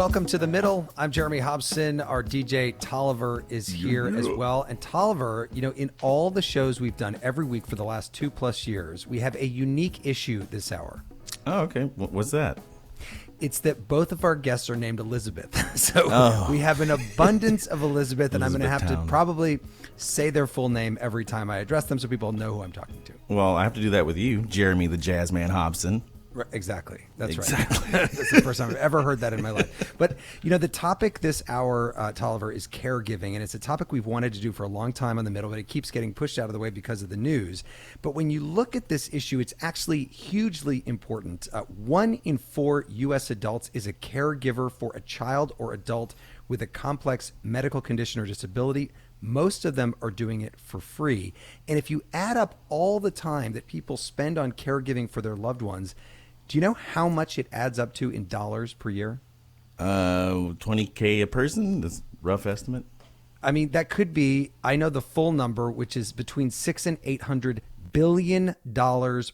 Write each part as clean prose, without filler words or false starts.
Welcome to The Middle. I'm Jeremy Hobson. Our DJ Tolliver is here as well. And Tolliver, in all the shows we've done every week for the last 2+ years, we have a unique issue this hour. Oh, okay. What's that? It's that both of our guests are named Elizabeth. So we have an abundance of Elizabeth, and I'm going to have to probably say their full name every time I address them so people know who I'm talking to. Well, I have to do that with you, Jeremy the Jazzman Hobson. Right, exactly. That's exactly. Right. That's the first time I've ever heard that in my life. But, the topic this hour, Tolliver, is caregiving. And it's a topic we've wanted to do for a long time on The Middle, but it keeps getting pushed out of the way because of the news. But when you look at this issue, it's actually hugely important. 1 in 4 U.S. adults is a caregiver for a child or adult with a complex medical condition or disability. Most of them are doing it for free. And if you add up all the time that people spend on caregiving for their loved ones, do you know how much it adds up to in dollars per year? $20K a person? That's a rough estimate. I mean, that could be, I know the full number, which is between $600 and $800 billion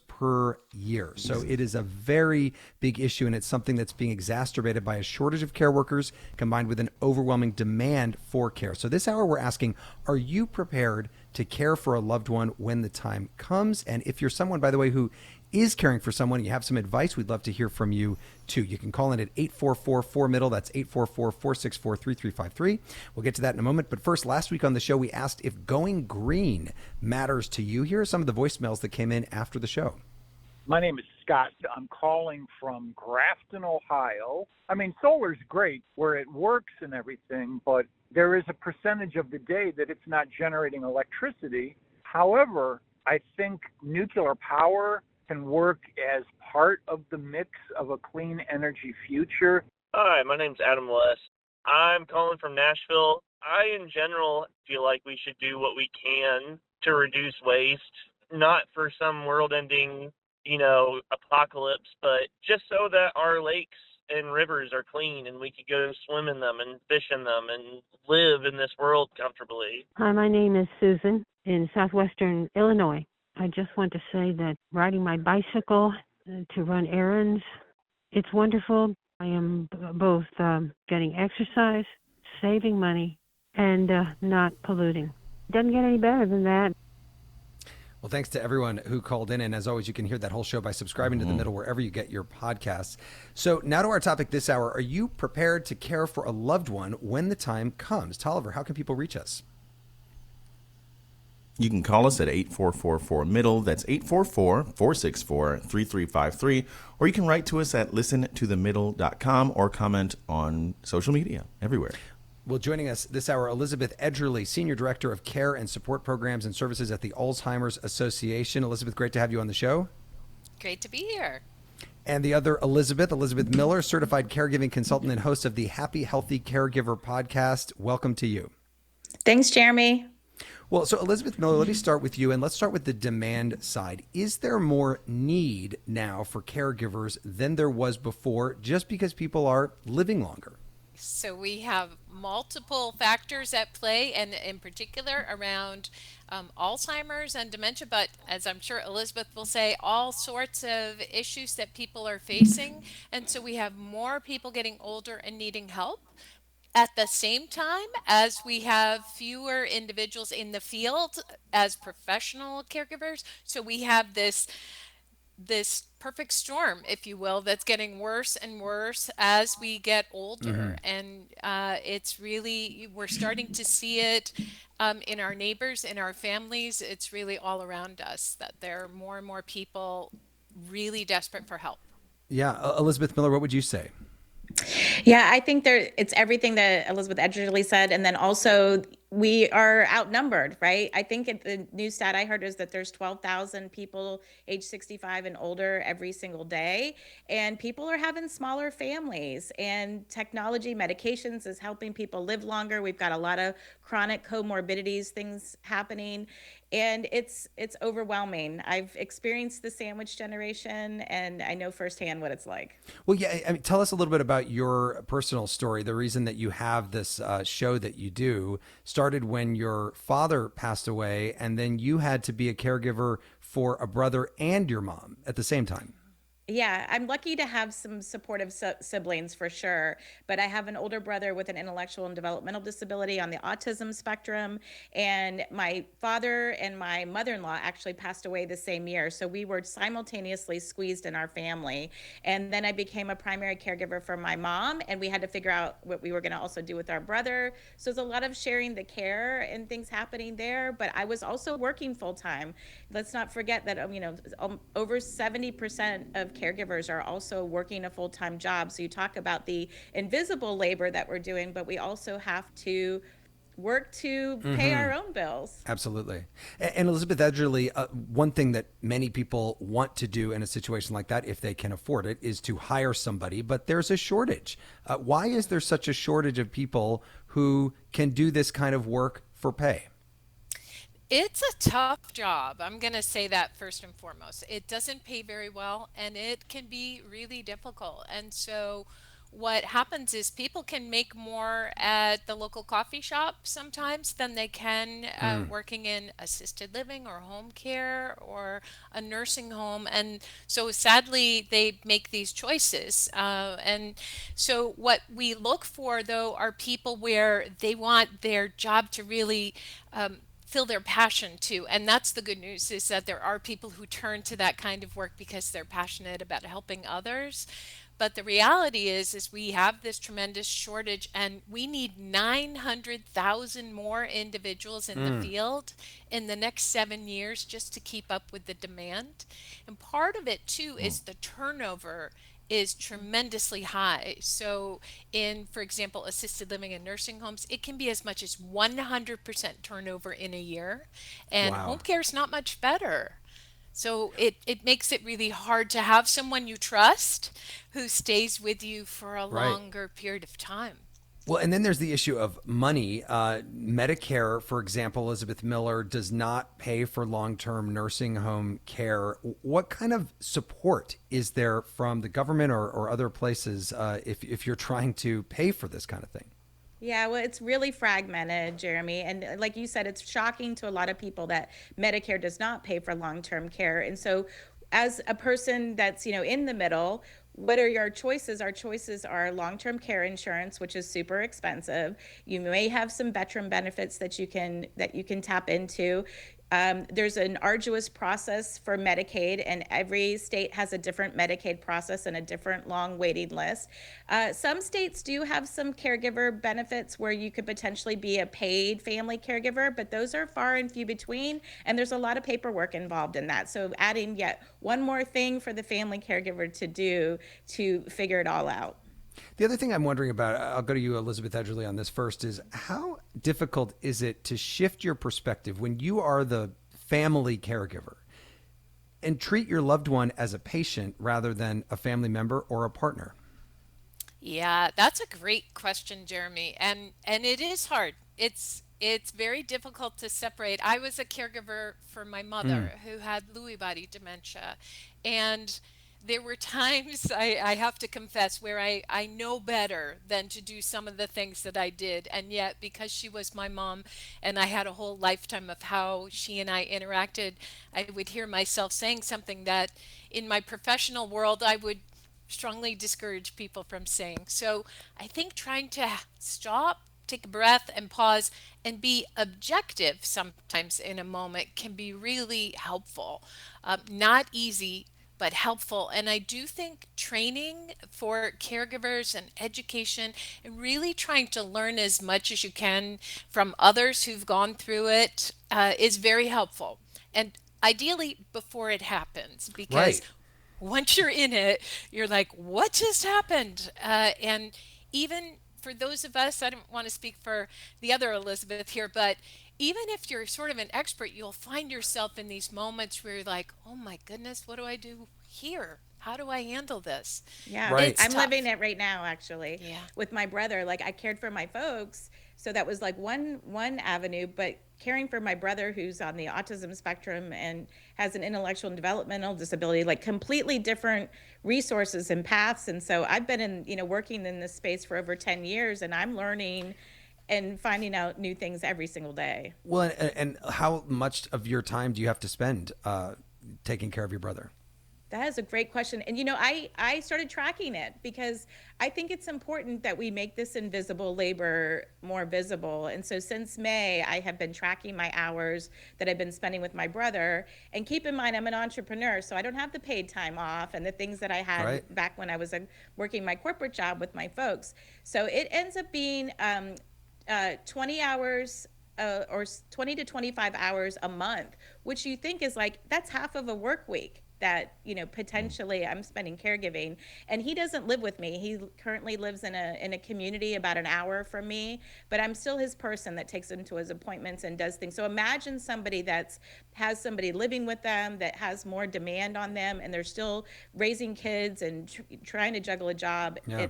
per year. So it is a very big issue, and it's something that's being exacerbated by a shortage of care workers combined with an overwhelming demand for care. So this hour we're asking, are you prepared to care for a loved one when the time comes? And if you're someone, by the way, who is caring for someone, you have some advice, we'd love to hear from you too. You can call in at 844-4MIDDLE. That's 844-464-3353. We'll get to that in a moment. But first, last week on the show, we asked if going green matters to you. Here are some of the voicemails that came in after the show. My name is Scott. I'm calling from Grafton, Ohio. I mean, solar's great where it works and everything, but there is a percentage of the day that it's not generating electricity. However, I think nuclear power can work as part of the mix of a clean energy future. Hi, my name's Adam West. I'm calling from Nashville. I, in general, feel like we should do what we can to reduce waste, not for some world-ending, apocalypse, but just so that our lakes and rivers are clean and we could go swim in them and fish in them and live in this world comfortably. Hi, my name is Susan in southwestern Illinois. I just want to say that riding my bicycle to run errands, it's wonderful. I am both getting exercise, saving money, and not polluting. Doesn't get any better than that. Well, thanks to everyone who called in. And as always, you can hear that whole show by subscribing to The Middle wherever you get your podcasts. So now to our topic this hour. Are you prepared to care for a loved one when the time comes? Tolliver, how can people reach us? You can call us at 844-4MIDDLE. That's 844-464-3353. Or you can write to us at listentothemiddle.com or comment on social media everywhere. Well, joining us this hour, Elizabeth Edgerly, Senior Director of Care and Support Programs and Services at the Alzheimer's Association. Elizabeth, great to have you on the show. Great to be here. And the other Elizabeth Miller, Certified Caregiving Consultant and host of the Happy Healthy Caregiver podcast. Welcome to you. Thanks, Jeremy. Well, so Elizabeth Miller, let me start with you, and let's start with the demand side. Is there more need now for caregivers than there was before just because people are living longer? So we have multiple factors at play, and in particular around Alzheimer's and dementia, but as I'm sure Elizabeth will say, all sorts of issues that people are facing. And so we have more people getting older and needing help. At the same time, as we have fewer individuals in the field as professional caregivers, so we have this perfect storm, if you will, that's getting worse and worse as we get older. And it's really, we're starting to see it in our neighbors, in our families. It's really all around us that there are more and more people really desperate for help. Yeah. Elizabeth Miller, what would you say? Yeah, I think it's everything that Elizabeth Edgerly said. And then also we are outnumbered, right? I think the new stat I heard is that there's 12,000 people age 65 and older every single day. And people are having smaller families, and technology, medications is helping people live longer. We've got a lot of chronic comorbidities, things happening. And it's overwhelming. I've experienced the sandwich generation, and I know firsthand what it's like. Well, yeah, I mean, tell us a little bit about your personal story. The reason that you have this show that you do started when your father passed away, and then you had to be a caregiver for a brother and your mom at the same time. Yeah, I'm lucky to have some supportive siblings for sure, but I have an older brother with an intellectual and developmental disability on the autism spectrum, and my father and my mother-in-law actually passed away the same year, so we were simultaneously squeezed in our family. And then I became a primary caregiver for my mom, and we had to figure out what we were going to also do with our brother. So there's a lot of sharing the care and things happening there, but I was also working full time. Let's not forget that over 70% of caregivers are also working a full-time job. So you talk about the invisible labor that we're doing, but we also have to work to pay our own bills. Absolutely. And Elizabeth Edgerly, one thing that many people want to do in a situation like that, if they can afford it, is to hire somebody, but there's a shortage. Why is there such a shortage of people who can do this kind of work for pay? It's a tough job. I'm going to say that first and foremost. It doesn't pay very well and it can be really difficult. And so, what happens is people can make more at the local coffee shop sometimes than they can working in assisted living or home care or a nursing home. And so, sadly, they make these choices. And so, what we look for, though, are people where they want their job to really feel their passion too. And that's the good news, is that there are people who turn to that kind of work because they're passionate about helping others. But the reality is we have this tremendous shortage and we need 900,000 more individuals in the field in the next 7 years just to keep up with the demand. And part of it too is the turnover is tremendously high. So in, for example, assisted living and nursing homes, it can be as much as 100% turnover in a year. And home Wow. care is not much better. So it makes it really hard to have someone you trust who stays with you for a Right. longer period of time. Well, and then there's the issue of money. Medicare, for example, Elizabeth Miller does not pay for long-term nursing home care. What kind of support is there from the government or other places if you're trying to pay for this kind of thing? Yeah, well, it's really fragmented, Jeremy. And like you said, it's shocking to a lot of people that Medicare does not pay for long-term care. And so, as a person that's, in the middle, what are your choices? Our choices are long-term care insurance, which is super expensive. You may have some veteran benefits that you can tap into. There's an arduous process for Medicaid, and every state has a different Medicaid process and a different long waiting list. Some states do have some caregiver benefits where you could potentially be a paid family caregiver, but those are far and few between, and there's a lot of paperwork involved in that. So, adding yet one more thing for the family caregiver to do to figure it all out. The other thing I'm wondering about, I'll go to you, Elizabeth Edgerly, on this first, is how difficult is it to shift your perspective when you are the family caregiver and treat your loved one as a patient rather than a family member or a partner? Yeah, that's a great question, Jeremy. And it is hard. It's very difficult to separate. I was a caregiver for my mother who had Lewy body dementia. And there were times I have to confess where I know better than to do some of the things that I did. And yet, because she was my mom and I had a whole lifetime of how she and I interacted, I would hear myself saying something that in my professional world I would strongly discourage people from saying. So I think trying to stop, take a breath, and pause and be objective sometimes in a moment can be really helpful. Not easy, but helpful. And I do think training for caregivers and education and really trying to learn as much as you can from others who've gone through it is very helpful. And ideally before it happens, because Right. once you're in it, you're like, what just happened? And even for those of us, I don't want to speak for the other Elizabeth here, but even if you're sort of an expert, you'll find yourself in these moments where you're like, oh my goodness, what do I do here? How do I handle this? Yeah, Right. It's I'm living tough. it right now actually Yeah. with my brother. Like I cared for my folks, so that was like one avenue, but caring for my brother who's on the autism spectrum and has an intellectual and developmental disability, like completely different resources and paths. And so I've been working in this space for over 10 years and I'm learning and finding out new things every single day. Well, and how much of your time do you have to spend taking care of your brother? That is a great question. And, I started tracking it because I think it's important that we make this invisible labor more visible. And so since May, I have been tracking my hours that I've been spending with my brother. And keep in mind, I'm an entrepreneur, so I don't have the paid time off and the things that I had Right. back when I was working my corporate job with my folks. So it ends up being 20 hours or 20 to 25 hours a month, which you think is like, that's half of a work week that potentially I'm spending caregiving. And he doesn't live with me. He currently lives in a community about an hour from me, but I'm still his person that takes him to his appointments and does things. So imagine somebody that has somebody living with them that has more demand on them, and they're still raising kids and trying to juggle a job. Yeah.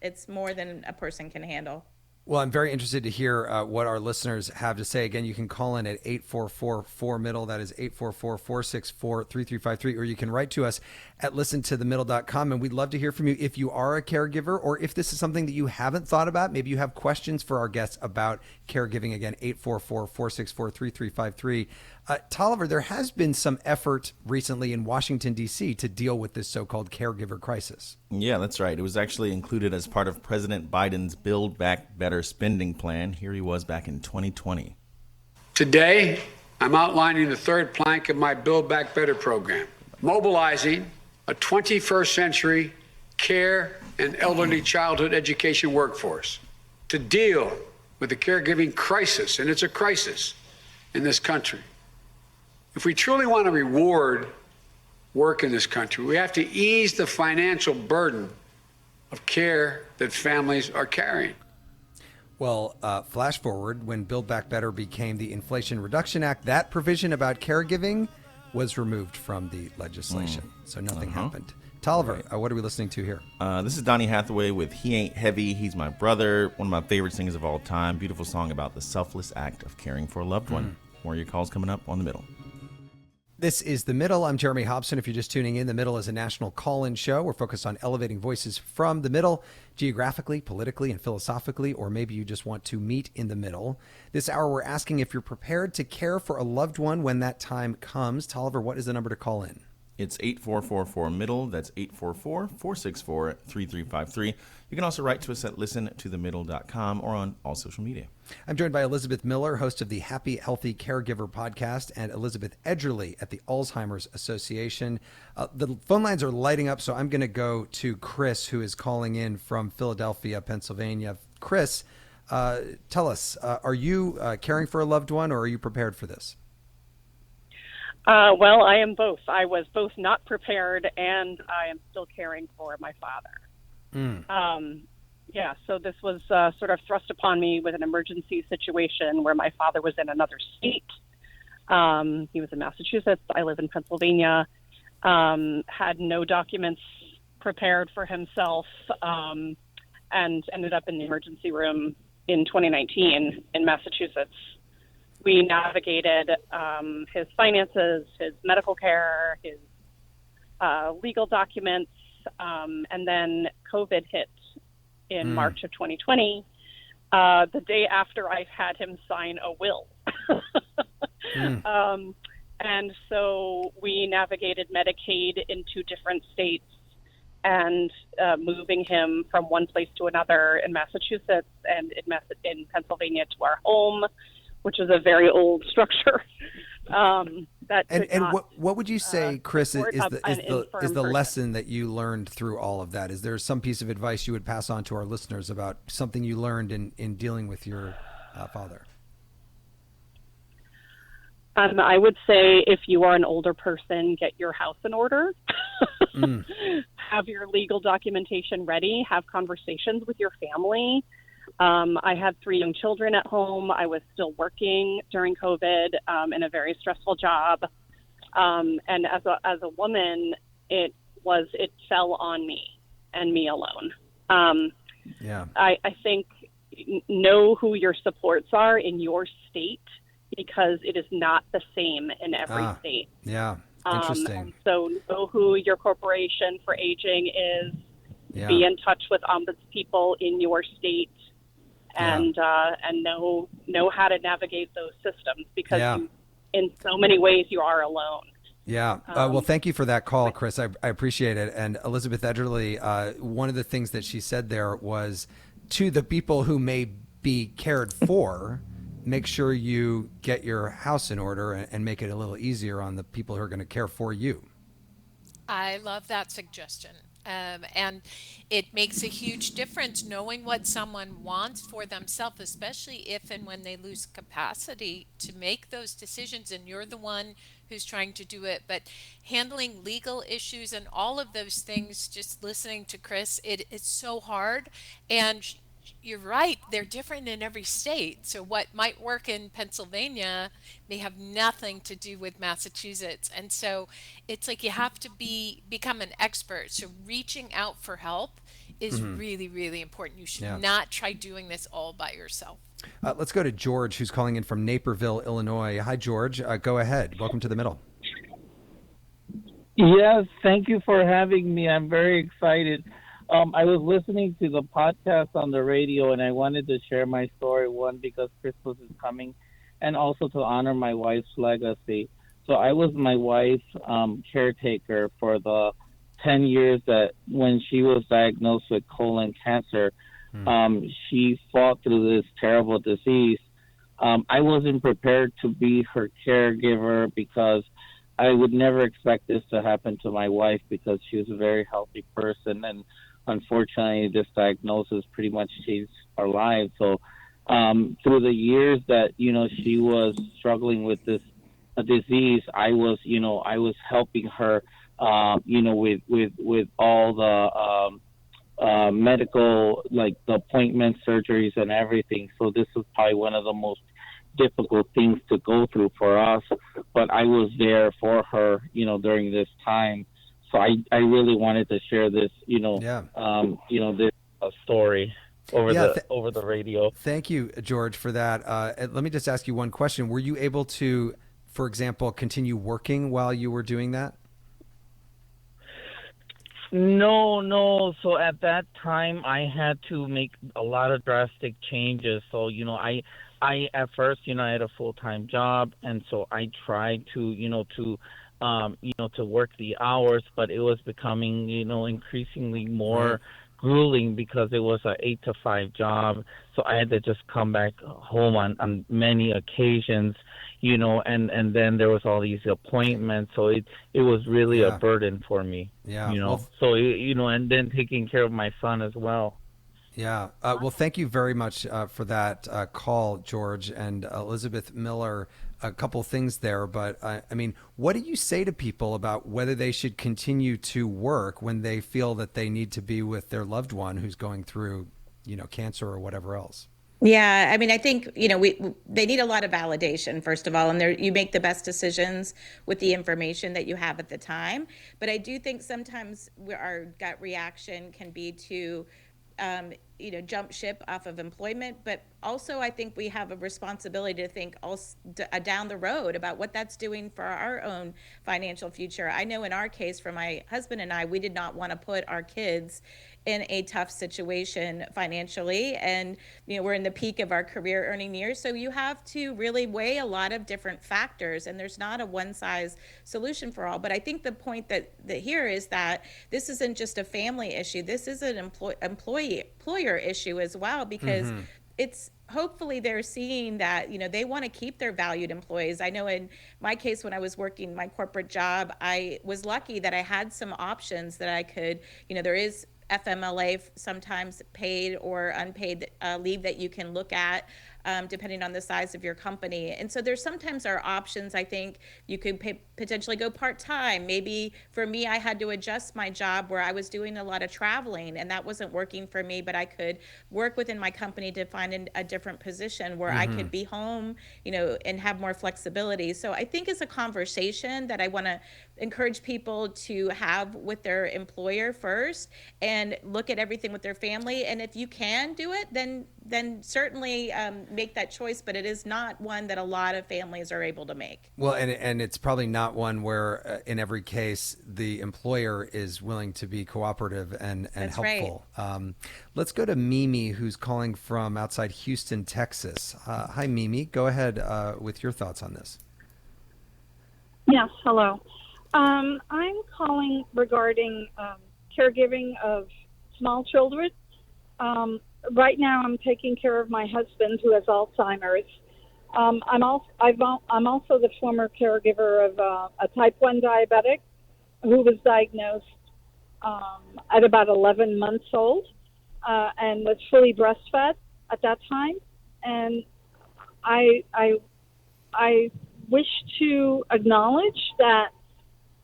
It's more than a person can handle. Well, I'm very interested to hear what our listeners have to say. Again, you can call in at 844-4MIDDLE. That is 844-464-3353. Or you can write to us at listentothemiddle.com. And we'd love to hear from you if you are a caregiver or if this is something that you haven't thought about. Maybe you have questions for our guests about caregiving. Again, 844-464-3353. Tolliver, there has been some effort recently in Washington, D.C. to deal with this so-called caregiver crisis. Yeah, that's right. It was actually included as part of President Biden's Build Back Better spending plan. Here he was back in 2020. Today, I'm outlining the third plank of my Build Back Better program, mobilizing a 21st century care and elderly childhood education workforce to deal with the caregiving crisis, and it's a crisis in this country. If we truly want to reward work in this country, we have to ease the financial burden of care that families are carrying. Well, flash forward, when Build Back Better became the Inflation Reduction Act, that provision about caregiving was removed from the legislation. So nothing happened. Tolliver, what are we listening to here? This is Donny Hathaway with He Ain't Heavy, He's My Brother, one of my favorite singers of all time. Beautiful song about the selfless act of caring for a loved one. More of your calls coming up on The Middle. This is The Middle. I'm Jeremy Hobson. If you're just tuning in, The Middle is a national call-in show. We're focused on elevating voices from the middle, geographically, politically, and philosophically, or maybe you just want to meet in the middle. This hour, we're asking if you're prepared to care for a loved one when that time comes. Tolliver, what is the number to call in? It's 844-4MIDDLE. That's 844-464-3353. You can also write to us at listentothemiddle.com or on all social media. I'm joined by Elizabeth Miller, host of the Happy Healthy Caregiver podcast, and Elizabeth Edgerly at the Alzheimer's Association. The phone lines are lighting up, so I'm going to go to Chris, who is calling in from Philadelphia, Pennsylvania. Chris, tell us, are you caring for a loved one, or are you prepared for this? Well, I am both. I was both not prepared, and I am still caring for my father. So this was sort of thrust upon me with an emergency situation where my father was in another state. He was in Massachusetts. I live in Pennsylvania. Had no documents prepared for himself, and ended up in the emergency room in 2019 in Massachusetts. We navigated his finances, his medical care, his legal documents, and then COVID hit in March of 2020, the day after I had him sign a will. And so we navigated Medicaid in 2 different states and moving him from one place to another in Massachusetts and in Pennsylvania to our home, which is a very old structure. What would you say, Chris, is the person. lesson that you learned through all of that? Is there some piece of advice you would pass on to our listeners about something you learned in dealing with your father? I would say if you are an older person, get your house in order. Have your legal documentation ready. Have conversations with your family. I had 3 young children at home. I was still working during COVID in a very stressful job. And as a woman, it fell on me and me alone. I think know who your supports are in your state because it is not the same in every state. Yeah, interesting. So know who your corporation for aging is. Yeah. Be in touch with ombudspeople in your state. And know how to navigate those systems because in so many ways you are alone. Yeah. Well, thank you for that call, Chris. I appreciate it. And Elizabeth Edgerly, one of the things that she said there was to the people who may be cared for, make sure you get your house in order and make it a little easier on the people who are going to care for you. I love that suggestion. And it makes a huge difference knowing what someone wants for themselves, especially if and when they lose capacity to make those decisions, and you're the one who's trying to do it. But handling legal issues and all of those things, just listening to Chris, it's so hard. And you're right, they're different in every state. So what might work in Pennsylvania may have nothing to do with Massachusetts. And so it's like you have to become an expert. So reaching out for help is really, really important. You should not try doing this all by yourself. Let's go to George, who's calling in from Naperville, Illinois. Hi, George. Go ahead. Welcome to the middle. Yes, thank you for having me. I'm very excited. I was listening to the podcast on the radio, and I wanted to share my story, one, because Christmas is coming, and also to honor my wife's legacy. So I was my wife's caretaker for the 10 years that when she was diagnosed with colon cancer. She fought through this terrible disease. I wasn't prepared to be her caregiver because I would never expect this to happen to my wife, because she was a very healthy person, and unfortunately this diagnosis pretty much changed our lives. So through the years that she was struggling with this disease, I was helping her with all the medical, like the appointments, surgeries, and everything. So this was probably one of the most difficult things to go through for us, but I was there for her during this time. So I really wanted to share this, this story over the radio. Thank you, George, for that. Let me just ask you one question. Were you able to, for example, continue working while you were doing that? No. So at that time, I had to make a lot of drastic changes. So, I at first, I had a full-time job, and so I tried to, to work the hours, but it was becoming, increasingly more grueling because it was an 8 to 5 job. So I had to just come back home on many occasions, and then there was all these appointments. So it was really a burden for me, so, and then taking care of my son as well. Yeah. Well, thank you very much for that call, George. And Elizabeth Miller, a couple things there. But I mean, what do you say to people about whether they should continue to work when they feel that they need to be with their loved one who's going through, cancer or whatever else? Yeah, I mean, I think, they need a lot of validation, first of all, and you make the best decisions with the information that you have at the time. But I do think sometimes our gut reaction can be to jump ship off of employment, but also I think we have a responsibility to think also down the road about what that's doing for our own financial future. I know in our case, for my husband and I, we did not want to put our kids in a tough situation financially, and we're in the peak of our career earning years, so you have to really weigh a lot of different factors, and there's not a one size solution for all. But I think the point that here is that this isn't just a family issue, this is an employer issue as well, because it's hopefully they're seeing that they want to keep their valued employees. I know in my case, when I was working my corporate job, I was lucky that I had some options that I could, there is FMLA, sometimes paid or unpaid leave that you can look at depending on the size of your company. And so there's sometimes our options. I think you could potentially go part-time. Maybe for me, I had to adjust my job where I was doing a lot of traveling and that wasn't working for me, but I could work within my company to find a different position where I could be home, and have more flexibility. So I think it's a conversation that I want to encourage people to have with their employer first and look at everything with their family. And if you can do it, then certainly make that choice, but it is not one that a lot of families are able to make. Well, and it's probably not one where in every case the employer is willing to be cooperative and helpful. Right. Let's go to Mimi, who's calling from outside Houston, Texas. Hi, Mimi. Go ahead with your thoughts on this. Yes, hello. I'm calling regarding caregiving of small children. Right now, I'm taking care of my husband who has Alzheimer's. I'm also the former caregiver of a type 1 diabetic who was diagnosed at about 11 months old and was fully breastfed at that time. And I wish to acknowledge that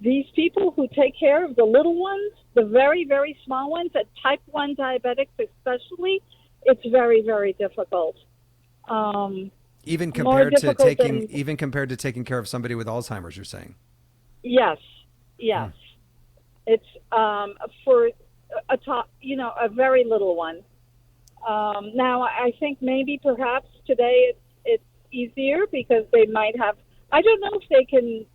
these people who take care of the little ones, the very, very small ones, at type 1 diabetics especially, it's very, very difficult. Even More compared to difficult taking taking care of somebody with Alzheimer's, you're saying? Yes, yes. It's for a very little one. Now, I think maybe perhaps today it's easier because they might have. I don't know if they can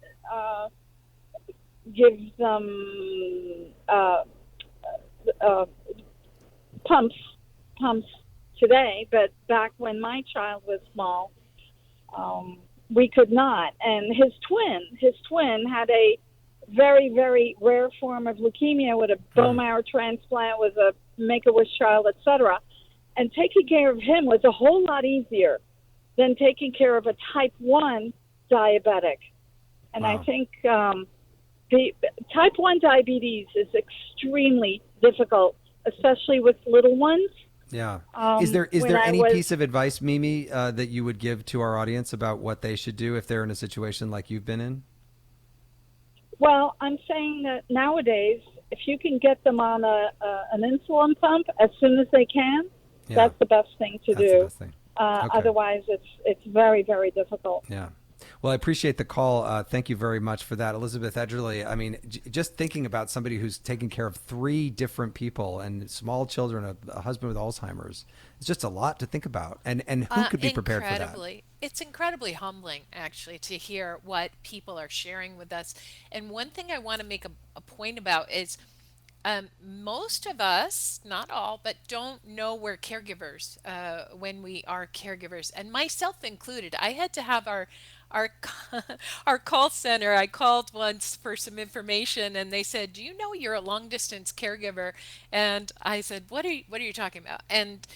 give them pumps today, but back when my child was small, we could not. And his twin had a very, very rare form of leukemia with a bone marrow transplant, was a Make-A-Wish child, etc. And taking care of him was a whole lot easier than taking care of a type 1 diabetic. And I think the type 1 diabetes is extremely difficult, especially with little ones. Yeah. Is there any piece of advice, Mimi, that you would give to our audience about what they should do if they're in a situation like you've been in? Well, I'm saying that nowadays, if you can get them on an insulin pump as soon as they can, that's the best thing to do. The best thing. Okay. Otherwise, it's very, very difficult. Yeah. Well, I appreciate the call. Thank you very much for that. Elizabeth Edgerly, I mean, just thinking about somebody who's taking care of 3 different people and small children, a husband with Alzheimer's, it's just a lot to think about. And who could be prepared for that? It's incredibly humbling, actually, to hear what people are sharing with us. And one thing I want to make a point about is most of us, not all, but don't know we're caregivers when we are caregivers, and myself included. I had to have our our call center. I called once for some information, and they said, "Do you know you're a long distance caregiver?" And I said, "What are you talking about?" And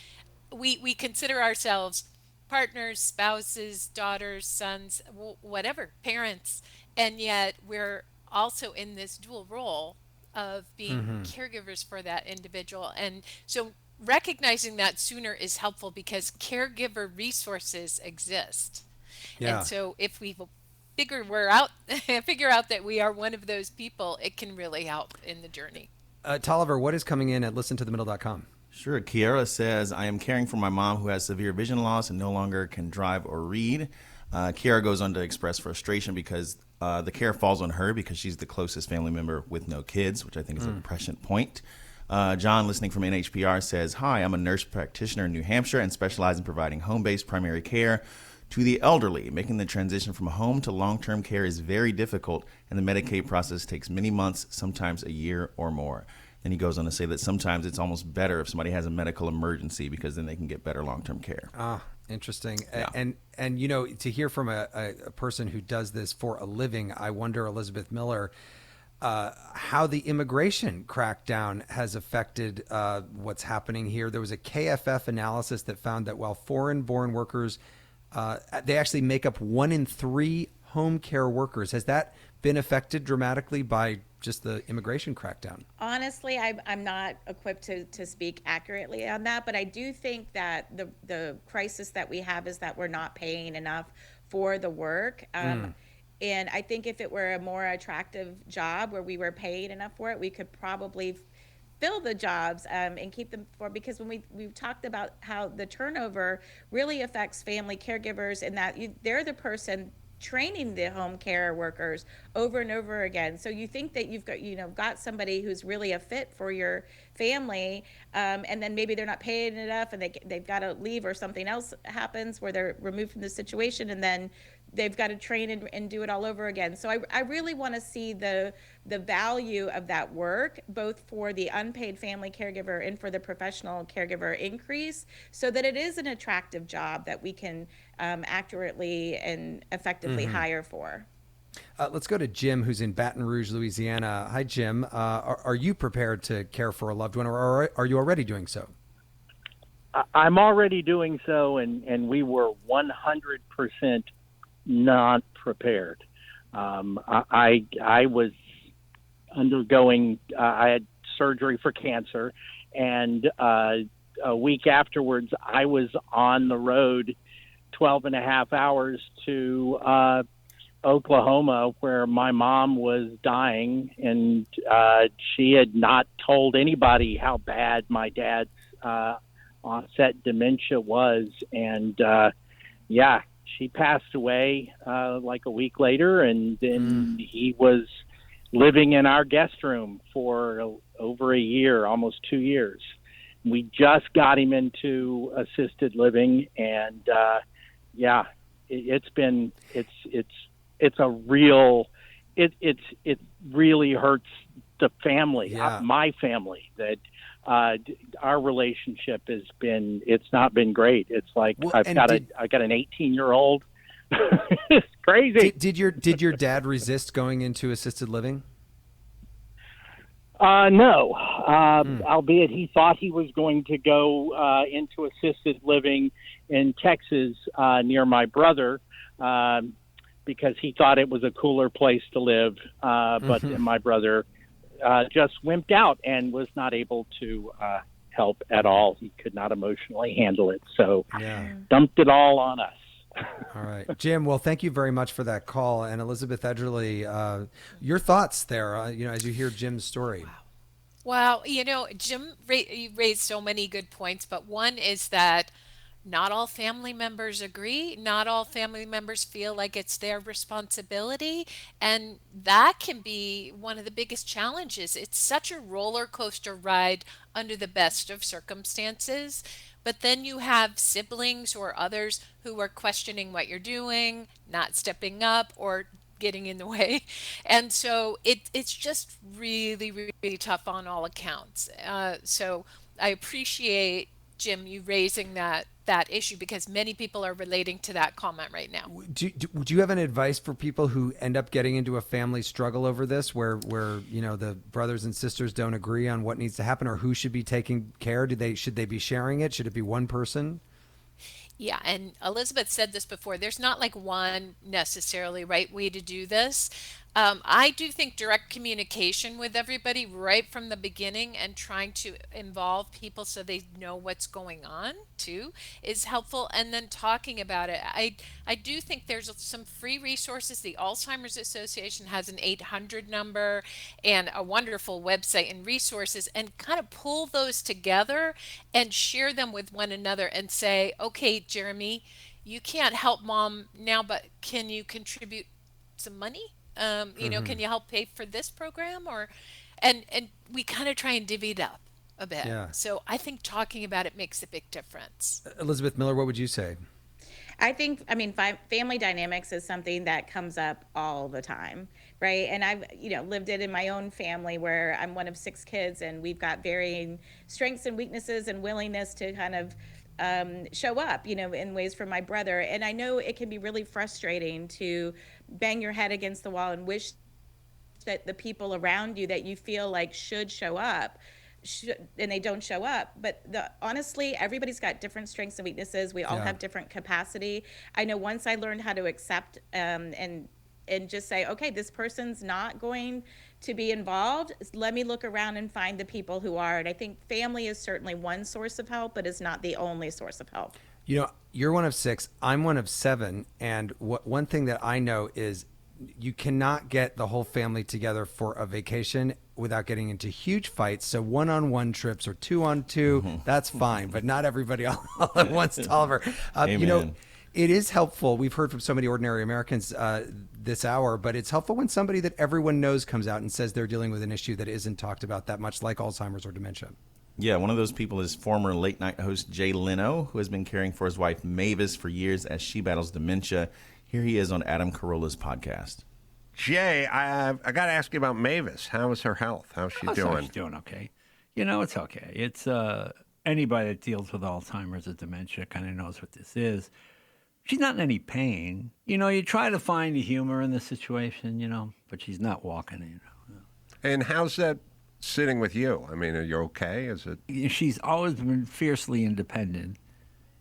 we consider ourselves partners, spouses, daughters, sons, whatever, parents, and yet we're also in this dual role of being caregivers for that individual. And so recognizing that sooner is helpful because caregiver resources exist. Yeah. And so if we figure out that we are one of those people, it can really help in the journey. Tolliver, what is coming in at listentothemiddle.com? Sure. Kiara says, I am caring for my mom who has severe vision loss and no longer can drive or read. Kiara goes on to express frustration because the care falls on her because she's the closest family member with no kids, which I think is a prescient point. John, listening from NHPR, says, hi, I'm a nurse practitioner in New Hampshire and specialize in providing home-based primary care to the elderly. Making the transition from home to long-term care is very difficult, and the Medicaid process takes many months, sometimes a year or more. Then he goes on to say that sometimes it's almost better if somebody has a medical emergency because then they can get better long-term care. Interesting. Yeah. And you know, to hear from a person who does this for a living, I wonder, Elizabeth Miller, how the immigration crackdown has affected what's happening here. There was a KFF analysis that found that while foreign-born workers, they actually make up 1 in 3 home care workers. Has that been affected dramatically by just the immigration crackdown? Honestly, I'm not equipped to speak accurately on that, but I do think that the crisis that we have is that we're not paying enough for the work. And I think if it were a more attractive job where we were paid enough for it, we could probably fill the jobs and keep them for, because when we've talked about how the turnover really affects family caregivers in that they're the person training the home care workers over and over again. So you think that you've got somebody who's really a fit for your family, and then maybe they're not paid enough and they've got to leave, or something else happens where they're removed from the situation, and then they've got to train and do it all over again. So I really want to see the value of that work, both for the unpaid family caregiver and for the professional caregiver, increase, so that it is an attractive job that we can accurately and effectively hire for. Let's go to Jim, who's in Baton Rouge, Louisiana. Hi, Jim. Are you prepared to care for a loved one, or are you already doing so? I'm already doing so, and we were 100% not prepared. I was undergoing, I had surgery for cancer, and a week afterwards, I was on the road 12 and a half hours to Oklahoma, where my mom was dying, and she had not told anybody how bad my dad's onset dementia was. And she passed away like a week later, and then he was living in our guest room for over a year, almost 2 years. We just got him into assisted living, and it's a real, it really hurts the family, my family, that our relationship it's not been great. It's like, I got an 18-year-old. It's crazy. Did your dad resist going into assisted living? No, albeit he thought he was going to go into assisted living in Texas near my brother, because he thought it was a cooler place to live. But my brother just wimped out and was not able to help at all. He could not emotionally handle it, so dumped it all on us. All right, Jim. Well, thank you very much for that call. And Elizabeth Edgerly, your thoughts there, as you hear Jim's story. Well, Jim, you raised so many good points, but one is that not all family members agree. Not all family members feel like it's their responsibility. And that can be one of the biggest challenges. It's such a roller coaster ride under the best of circumstances. But then you have siblings or others who are questioning what you're doing, not stepping up, or getting in the way. And so it's just really, really tough on all accounts. So I appreciate, Jim, you raising that issue, because many people are relating to that comment right now. Do you have any advice for people who end up getting into a family struggle over this, where the brothers and sisters don't agree on what needs to happen or who should be taking care? Should they be sharing it? Should it be one person? Yeah, and Elizabeth said this before. There's not like one necessarily right way to do this. I do think direct communication with everybody right from the beginning and trying to involve people so they know what's going on too is helpful. And then talking about it. I do think there's some free resources. The Alzheimer's Association has an 800 number and a wonderful website and resources, and kind of pull those together and share them with one another and say, okay, Jeremy, you can't help mom now, but can you contribute some money? Can you help pay for this program? And we kind of try and divvy it up a bit. Yeah. So I think talking about it makes a big difference. Elizabeth Miller, what would you say? Family dynamics is something that comes up all the time, right? And I've, lived it in my own family, where I'm one of 6 kids, and we've got varying strengths and weaknesses and willingness to kind of show up, in ways for my brother. And I know it can be really frustrating to bang your head against the wall and wish that the people around you that you feel like should show up, and they don't show up. But honestly, everybody's got different strengths and weaknesses. We all have different capacity. I know once I learned how to accept and just say, okay, this person's not going to be involved. Let me look around and find the people who are. And I think family is certainly one source of help, but it's not the only source of help. You're one of 6. I'm one of 7. And one thing that I know is you cannot get the whole family together for a vacation without getting into huge fights. So 1-on-1 trips or 2-on-2, that's fine, but not everybody all at once, Tolliver. It is helpful. We've heard from so many ordinary Americans this hour, but it's helpful when somebody that everyone knows comes out and says they're dealing with an issue that isn't talked about that much, like Alzheimer's or dementia. Yeah, one of those people is former late night host Jay Leno, who has been caring for his wife Mavis for years as she battles dementia. Here he is on Adam Carolla's podcast. Jay, I got to ask you about Mavis. How is her health? How's she doing? She's doing okay. It's okay. It's anybody that deals with Alzheimer's or dementia kind of knows what this is. She's not in any pain. You try to find the humor in the situation, but she's not walking. And how's that sitting with you? I mean, are you okay? Is it? She's always been fiercely independent.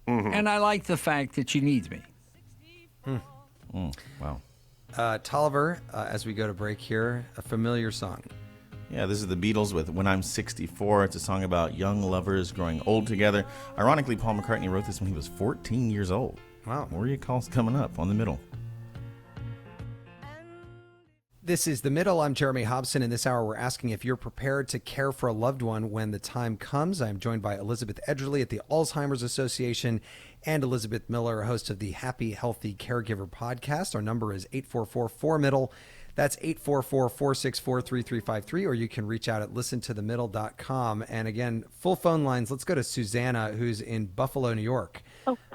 And I like the fact that she needs me. Wow. Tolliver, as we go to break here, a familiar song. Yeah, this is the Beatles with When I'm 64. It's a song about young lovers growing old together. Ironically, Paul McCartney wrote this when he was 14 years old. Wow. More of your calls coming up on The Middle. This is The Middle. I'm Jeremy Hobson. In this hour, we're asking if you're prepared to care for a loved one when the time comes. I'm joined by Elizabeth Edgerly at the Alzheimer's Association and Elizabeth Miller, host of the Happy Healthy Caregiver podcast. Our number is 844-4MIDDLE. That's 844-464-3353, or you can reach out at listentothemiddle.com. And again, full phone lines. Let's go to Susanna, who's in Buffalo, New York.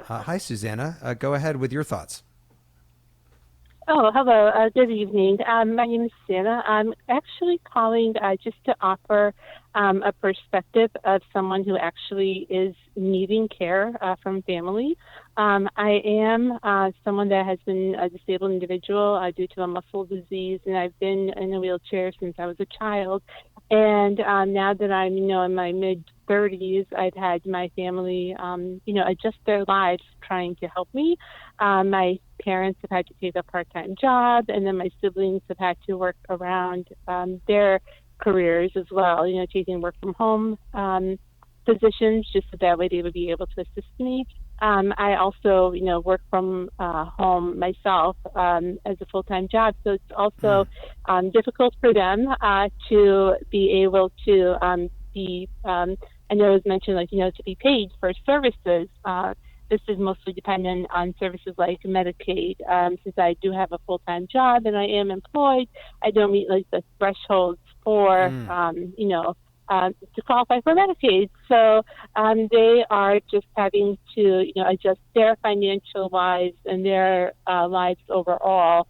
Hi, Susanna. Go ahead with your thoughts. Oh, hello. Good evening. My name is Susanna. I'm actually calling just to offer a perspective of someone who actually is needing care from family. I am someone that has been a disabled individual due to a muscle disease, and I've been in a wheelchair since I was a child. And now that I'm, in my mid-30s, I've had my family, adjust their lives trying to help me. My parents have had to take a part-time job, and then my siblings have had to work around their careers as well, taking work-from-home positions just so that way they would be able to assist me. I also, work from home myself as a full-time job, so it's also difficult for them to be able to be, I know it was mentioned, to be paid for services. This is mostly dependent on services like Medicaid. Since I do have a full-time job and I am employed, I don't meet the thresholds for, to qualify for Medicaid. So they are just having to, adjust their financial lives and their lives overall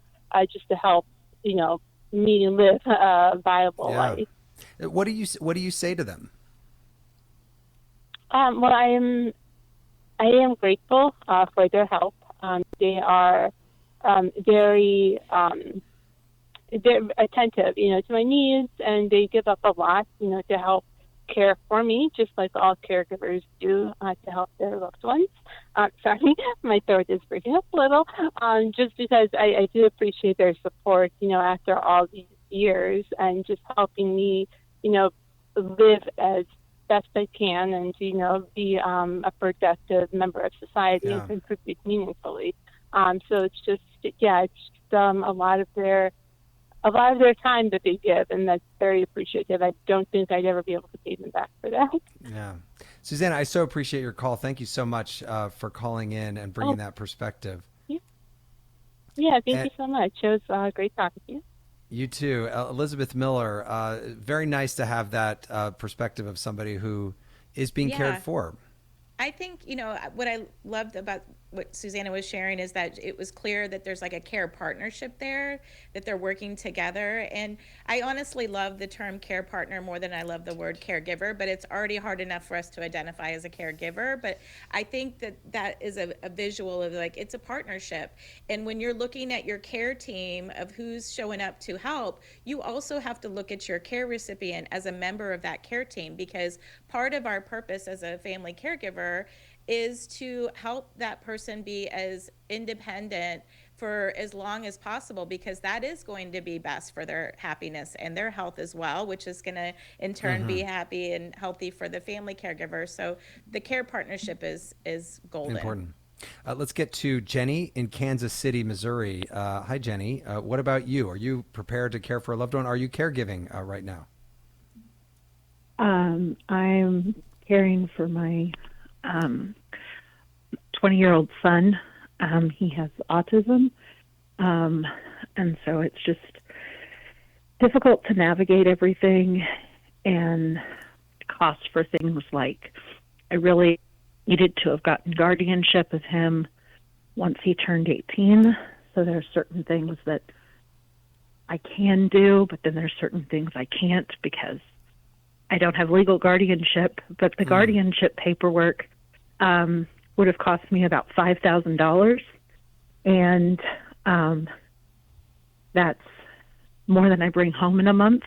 just to help, me live a viable life. What do you say to them? Well, I am grateful for their help. They are very they're attentive, to my needs, and they give up a lot, to help care for me, just like all caregivers do to help their loved ones. Sorry, my throat is breaking up a little, just because I do appreciate their support, after all these years, and just helping me, live as best I can and to, be a productive member of society and contribute meaningfully. So it's just, it's a lot of their time that they give, and that's very appreciative. I don't think I'd ever be able to pay them back for that. Yeah. Susanna, I so appreciate your call. Thank you so much for calling in and bringing that perspective. Yeah, thank you so much. It was great talking to you. You too. Elizabeth Miller, very nice to have that perspective of somebody who is being cared for. I think, what I loved about what Susanna was sharing is that it was clear that there's a care partnership there, that they're working together. And I honestly love the term care partner more than I love the word caregiver, but it's already hard enough for us to identify as a caregiver. But I think that is a visual of it's a partnership. And when you're looking at your care team of who's showing up to help, you also have to look at your care recipient as a member of that care team, because part of our purpose as a family caregiver is to help that person be as independent for as long as possible, because that is going to be best for their happiness and their health as well, which is going to in turn be happy and healthy for the family caregiver. So the care partnership is golden. Important. Let's get to Jenny in Kansas City, Missouri. Hi, Jenny. What about you? Are you prepared to care for a loved one? Are you caregiving right now? I'm caring for my 20-year-old son. He has autism, and so it's just difficult to navigate everything, and costs for things like I really needed to have gotten guardianship of him once he turned 18. So there are certain things that I can do, but then there's certain things I can't because I don't have legal guardianship. But the guardianship paperwork would have cost me about $5,000. and that's more than I bring home in a month.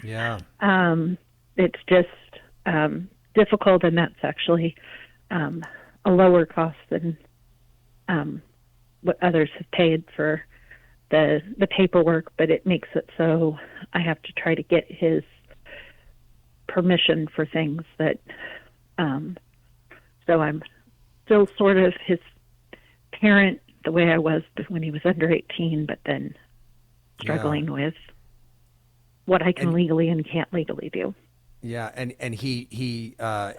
Yeah. It's just difficult, and that's actually a lower cost than what others have paid for the paperwork, but it makes it so I have to try to get his permission for things that so I'm still sort of his parent the way I was when he was under 18, but then struggling with what I can legally and can't legally do. Yeah, and he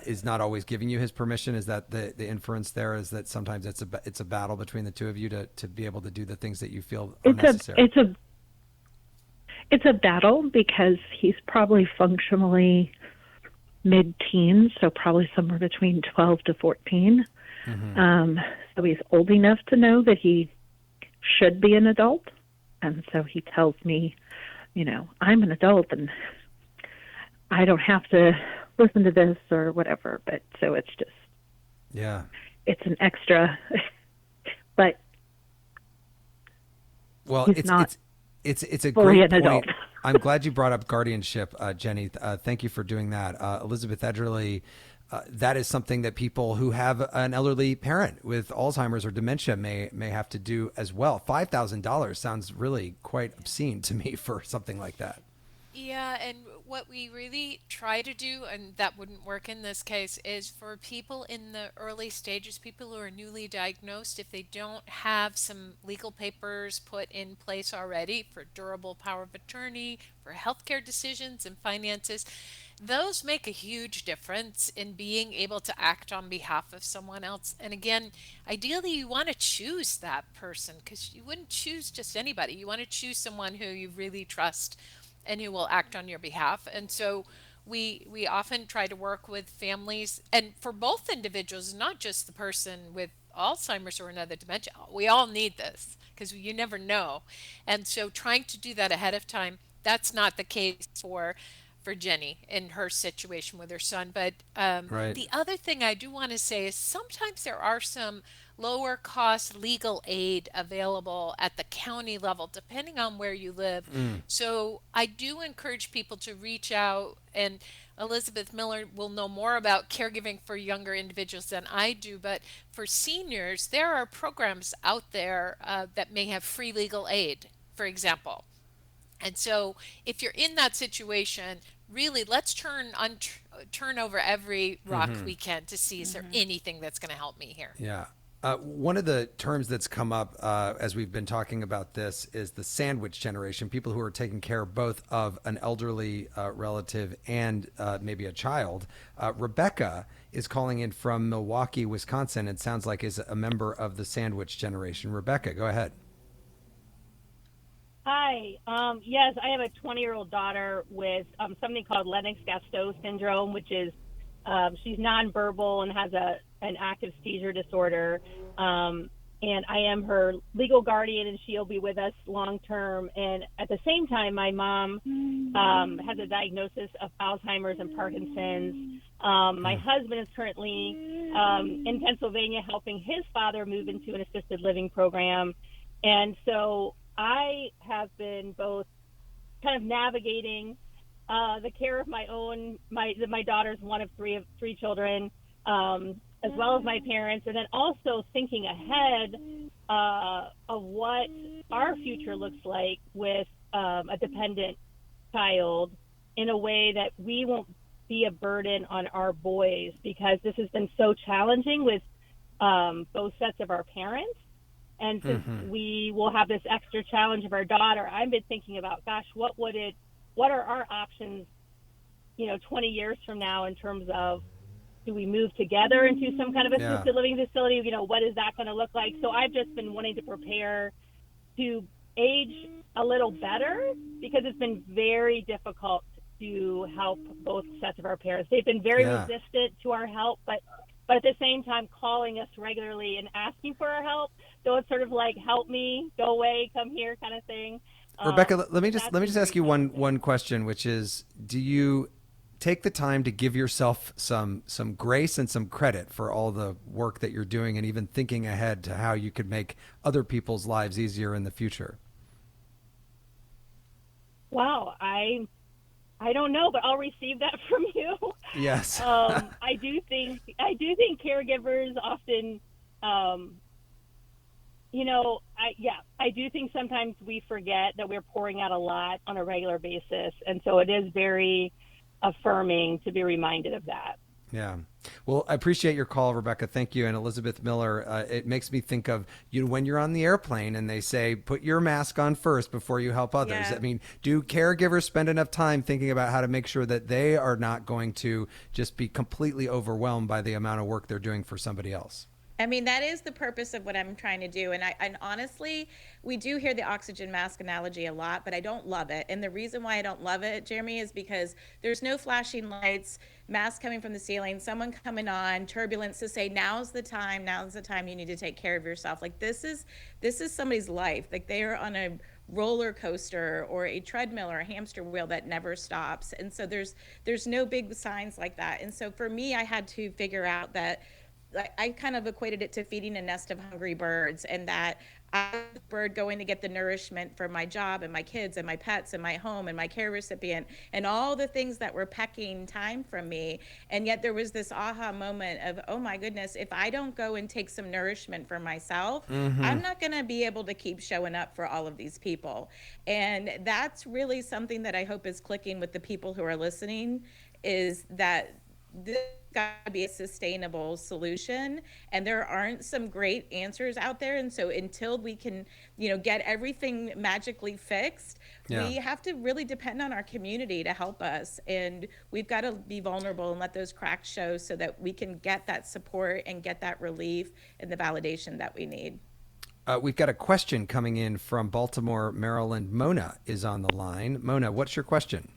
is not always giving you his permission. Is that the inference there? Is that sometimes it's a battle between the two of you to be able to do the things that you feel are necessary? It's a battle because he's probably functionally mid-teens, so probably somewhere between 12 to 14. So he's old enough to know that he should be an adult, and so he tells me, I'm an adult and I don't have to listen to this or whatever. But so it's just, it's an extra. But well, it's a fully great an point. adult. I'm glad you brought up guardianship, Jenny. Thank you for doing that. Elizabeth Edgerly, that is something that people who have an elderly parent with Alzheimer's or dementia may have to do as well. $5,000 sounds really quite obscene to me for something like that. Yeah, and what we really try to do, and that wouldn't work in this case, is for people in the early stages, people who are newly diagnosed, if they don't have some legal papers put in place already for durable power of attorney, for healthcare decisions and finances, those make a huge difference in being able to act on behalf of someone else. And again, ideally, you want to choose that person because you wouldn't choose just anybody. You want to choose someone who you really trust and who will act on your behalf. And so we often try to work with families, and for both individuals, not just the person with Alzheimer's or another dementia. We all need this because you never know. And so trying to do that ahead of time, that's not the case for Jenny in her situation with her son. But the other thing I do want to say is sometimes there are some lower cost legal aid available at the county level, depending on where you live. So I do encourage people to reach out, and Elizabeth Miller will know more about caregiving for younger individuals than I do, but for seniors, there are programs out there that may have free legal aid, for example. And so if you're in that situation, really let's turn over every rock we can to see is there anything that's going to help me here. Yeah. One of the terms that's come up as we've been talking about this is the sandwich generation, people who are taking care both of an elderly relative and maybe a child. Rebecca is calling in from Milwaukee, Wisconsin. It sounds like is a member of the sandwich generation. Rebecca, go ahead. Hi. Yes, I have a 20-year-old daughter with something called Lennox-Gastaut syndrome, which is she's nonverbal and has an active seizure disorder. And I am her legal guardian, and she'll be with us long term. And at the same time, my mom has a diagnosis of Alzheimer's and Parkinson's. My husband is currently in Pennsylvania helping his father move into an assisted living program. And so I have been both kind of navigating the care of my daughter's one of three children, as well as my parents, and then also thinking ahead of what our future looks like with a dependent child in a way that we won't be a burden on our boys, because this has been so challenging with both sets of our parents. And since we will have this extra challenge of our daughter, I've been thinking about, gosh, what are our options, 20 years from now in terms of, do we move together into some kind of assisted living facility? What is that going to look like? So I've just been wanting to prepare to age a little better, because it's been very difficult to help both sets of our parents. They've been very resistant to our help, but at the same time calling us regularly and asking for our help. So it's sort of like, help me, go away, come here kind of thing. Rebecca, let me just ask you one question, which is, do you take the time to give yourself some grace and some credit for all the work that you're doing, and even thinking ahead to how you could make other people's lives easier in the future. Wow, I don't know, but I'll receive that from you. Yes. I do think caregivers often, I do think sometimes we forget that we're pouring out a lot on a regular basis, and so it is very affirming to be reminded of that. Yeah. Well, I appreciate your call, Rebecca. Thank you. And Elizabeth Miller, it makes me think of when you're on the airplane and they say, put your mask on first before you help others. Yeah. I mean, do caregivers spend enough time thinking about how to make sure that they are not going to just be completely overwhelmed by the amount of work they're doing for somebody else? I mean, that is the purpose of what I'm trying to do. And honestly, we do hear the oxygen mask analogy a lot, but I don't love it. And the reason why I don't love it, Jeremy, is because there's no flashing lights, masks coming from the ceiling, someone coming on, turbulence to say, now's the time you need to take care of yourself. Like this is somebody's life. Like they are on a roller coaster or a treadmill or a hamster wheel that never stops. And so there's no big signs like that. And so for me, I had to figure out that I kind of equated it to feeding a nest of hungry birds, and that I was the bird going to get the nourishment for my job and my kids and my pets and my home and my care recipient and all the things that were pecking time from me. And yet there was this aha moment of, oh my goodness, if I don't go and take some nourishment for myself, I'm not going to be able to keep showing up for all of these people. And that's really something that I hope is clicking with the people who are listening, is that this got to be a sustainable solution, and there aren't some great answers out there. And so until we can get everything magically fixed, we have to really depend on our community to help us, and we've got to be vulnerable and let those cracks show so that we can get that support and get that relief and the validation that we need. We've got a question coming in from Baltimore, Maryland. Mona is on the line. Mona, what's your question?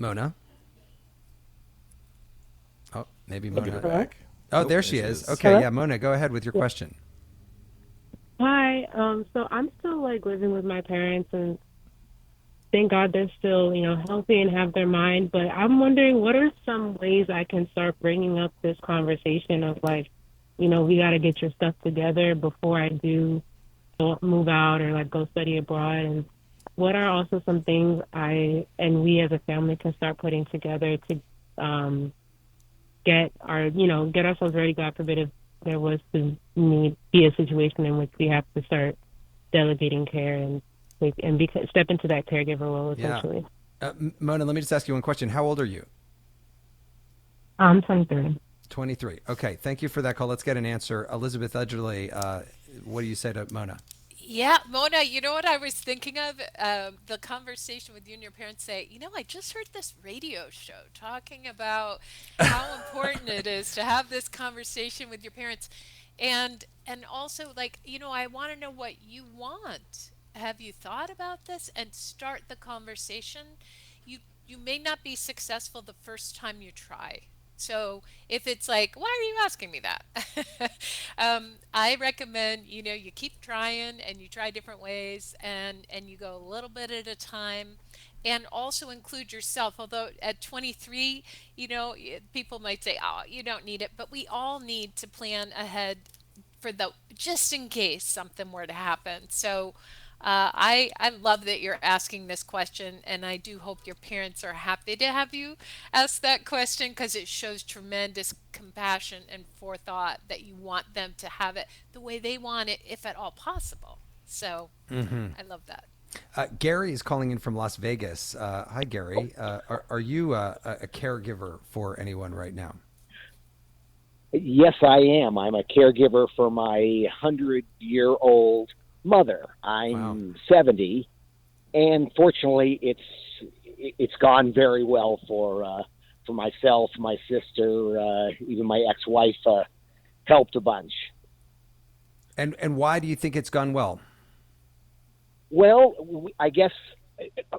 Mona? Oh, maybe Mona. Back. Oh, there she is. Okay, Hello? yeah, Mona, go ahead with your question. Hi. So I'm still living with my parents, and thank God they're still, healthy and have their mind. But I'm wondering, what are some ways I can start bringing up this conversation of we got to get your stuff together before I do move out or go study abroad, and what are also some things we as a family can start putting together to get ourselves ready, God forbid, if there was to be a situation in which we have to start delegating care and step into that caregiver role, essentially. Yeah. Mona, let me just ask you one question. How old are you? I'm 23. 23. Okay, thank you for that call. Let's get an answer. Elizabeth Edgerly, what do you say to Mona? Yeah, Mona, you know what I was thinking of? The conversation with you and your parents say, I just heard this radio show talking about how important it is to have this conversation with your parents. And also, I want to know what you want. Have you thought about this? And start the conversation. You may not be successful the first time you try. So if it's why are you asking me that? I recommend, you keep trying and you try different ways and you go a little bit at a time, and also include yourself. Although at 23, people might say, oh, you don't need it, but we all need to plan ahead for just in case something were to happen. So I love that you're asking this question, and I do hope your parents are happy to have you ask that question, because it shows tremendous compassion and forethought that you want them to have it the way they want it, if at all possible. So I love that. Gary is calling in from Las Vegas. Hi, Gary. Are you a caregiver for anyone right now? Yes, I am. I'm a caregiver for my 100-year-old mother. I'm 70, and fortunately, it's gone very well for myself, my sister, even my ex-wife helped a bunch. And why do you think it's gone well? Well, I guess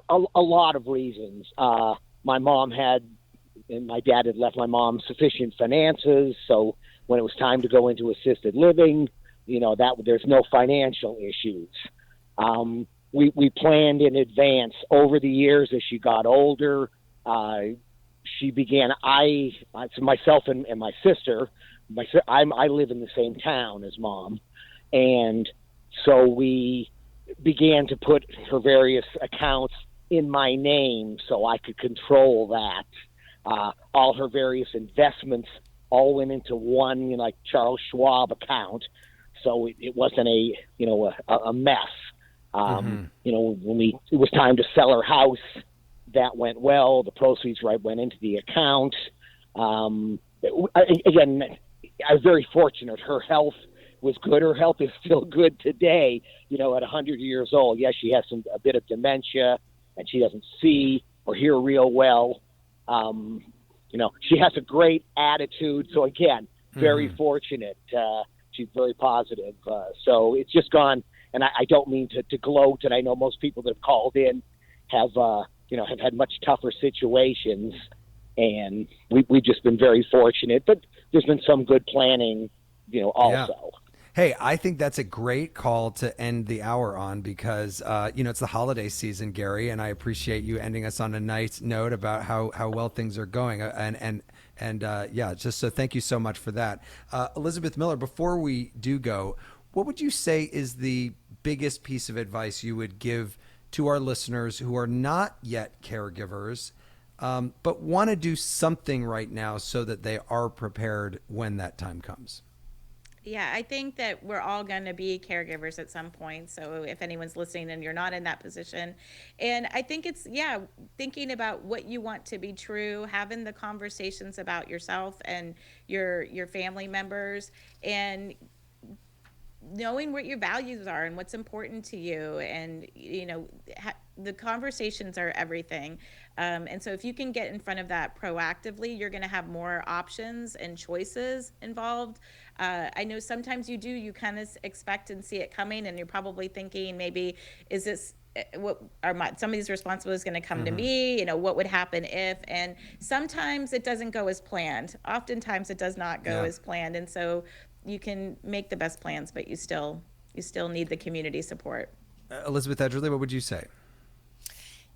a lot of reasons. My mom and my dad had left my mom sufficient finances, so when it was time to go into assisted living, there's no financial issues. we planned in advance. Over the years, as she got older, she began. So myself and my sister. I live in the same town as Mom, and so we began to put her various accounts in my name so I could control that. All her various investments all went into one, like Charles Schwab account, so it wasn't a mess. When it was time to sell her house, that went well. The proceeds went into the account. Again, I was very fortunate. Her health was good. Her health is still good today. At 100 years old. Yes, she has a bit of dementia, and she doesn't see or hear real well. She has a great attitude. So again, very fortunate. She's very positive. So it's just gone. And I don't mean to gloat. And I know most people that have called in have had much tougher situations. And we've just been very fortunate. But there's been some good planning, also. Yeah. Hey, I think that's a great call to end the hour on because, it's the holiday season, Gary, and I appreciate you ending us on a nice note about how well things are going. Just so thank you so much for that. Elizabeth Miller, before we do go, what would you say is the biggest piece of advice you would give to our listeners who are not yet caregivers, but want to do something right now so that they are prepared when that time comes? Yeah, I think that we're all going to be caregivers at some point. So if anyone's listening and you're not in that position, and I think it's, thinking about what you want to be true, having the conversations about yourself and your family members, and knowing what your values are and what's important to you. And, the conversations are everything. And so if you can get in front of that proactively, you're going to have more options and choices involved. I know sometimes you kind of expect and see it coming, and you're probably thinking, maybe, is this, what are some of these responsibilities going to come to me? What would happen if? And sometimes it doesn't go as planned. Oftentimes it does not go as planned. And so you can make the best plans, but you still need the community support. Elizabeth Edgerly, what would you say?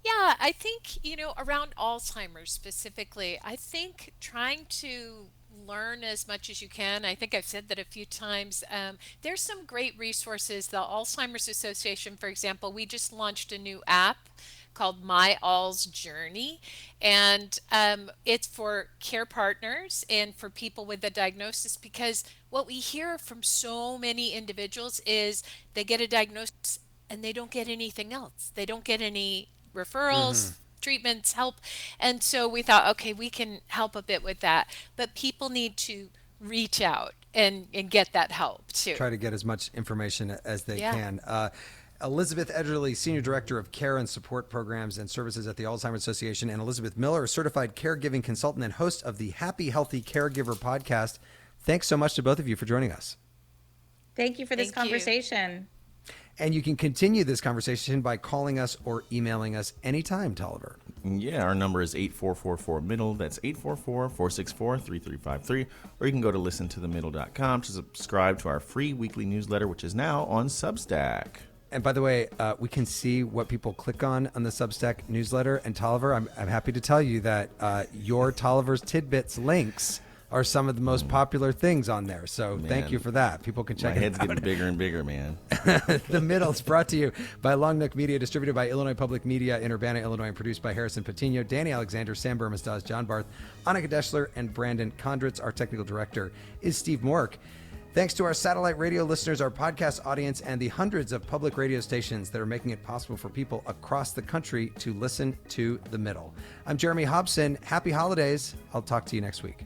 Yeah, I think, around Alzheimer's specifically, I think trying to learn as much as you can. I think I've said that a few times. There's some great resources. The Alzheimer's Association, for example, we just launched a new app called My Alz Journey, and it's for care partners and for people with the diagnosis, because what we hear from so many individuals is they get a diagnosis and they don't get anything else. They don't get any referrals, treatments, help. And so we thought, okay, we can help a bit with that, but people need to reach out and get that help too. Try to get as much information as they can. Elizabeth Edgerly, Senior Director of Care and Support Programs and Services at the Alzheimer's Association, and Elizabeth Miller, Certified Caregiving Consultant and host of the Happy Healthy Caregiver podcast. Thanks so much to both of you for joining us. Thank you for this conversation. And you can continue this conversation by calling us or emailing us anytime, Tolliver. Yeah, our number is 8444-MIDDLE. That's 844-464-3353. Or you can go to listentothemiddle.com to subscribe to our free weekly newsletter, which is now on Substack. And by the way, we can see what people click on the Substack newsletter. And Tolliver, I'm happy to tell you that your Tolliver's Tidbits links are some of the most popular things on there. So thank you for that. People can check it out. My head's getting bigger and bigger, man. The Middle is brought to you by Long Neck Media, distributed by Illinois Public Media in Urbana, Illinois, and produced by Harrison Patino, Danny Alexander, Sam Burmistaz, John Barth, Annika Deschler, and Brandon Kondritz. Our technical director is Steve Mork. Thanks to our satellite radio listeners, our podcast audience, and the hundreds of public radio stations that are making it possible for people across the country to listen to The Middle. I'm Jeremy Hobson. Happy holidays. I'll talk to you next week.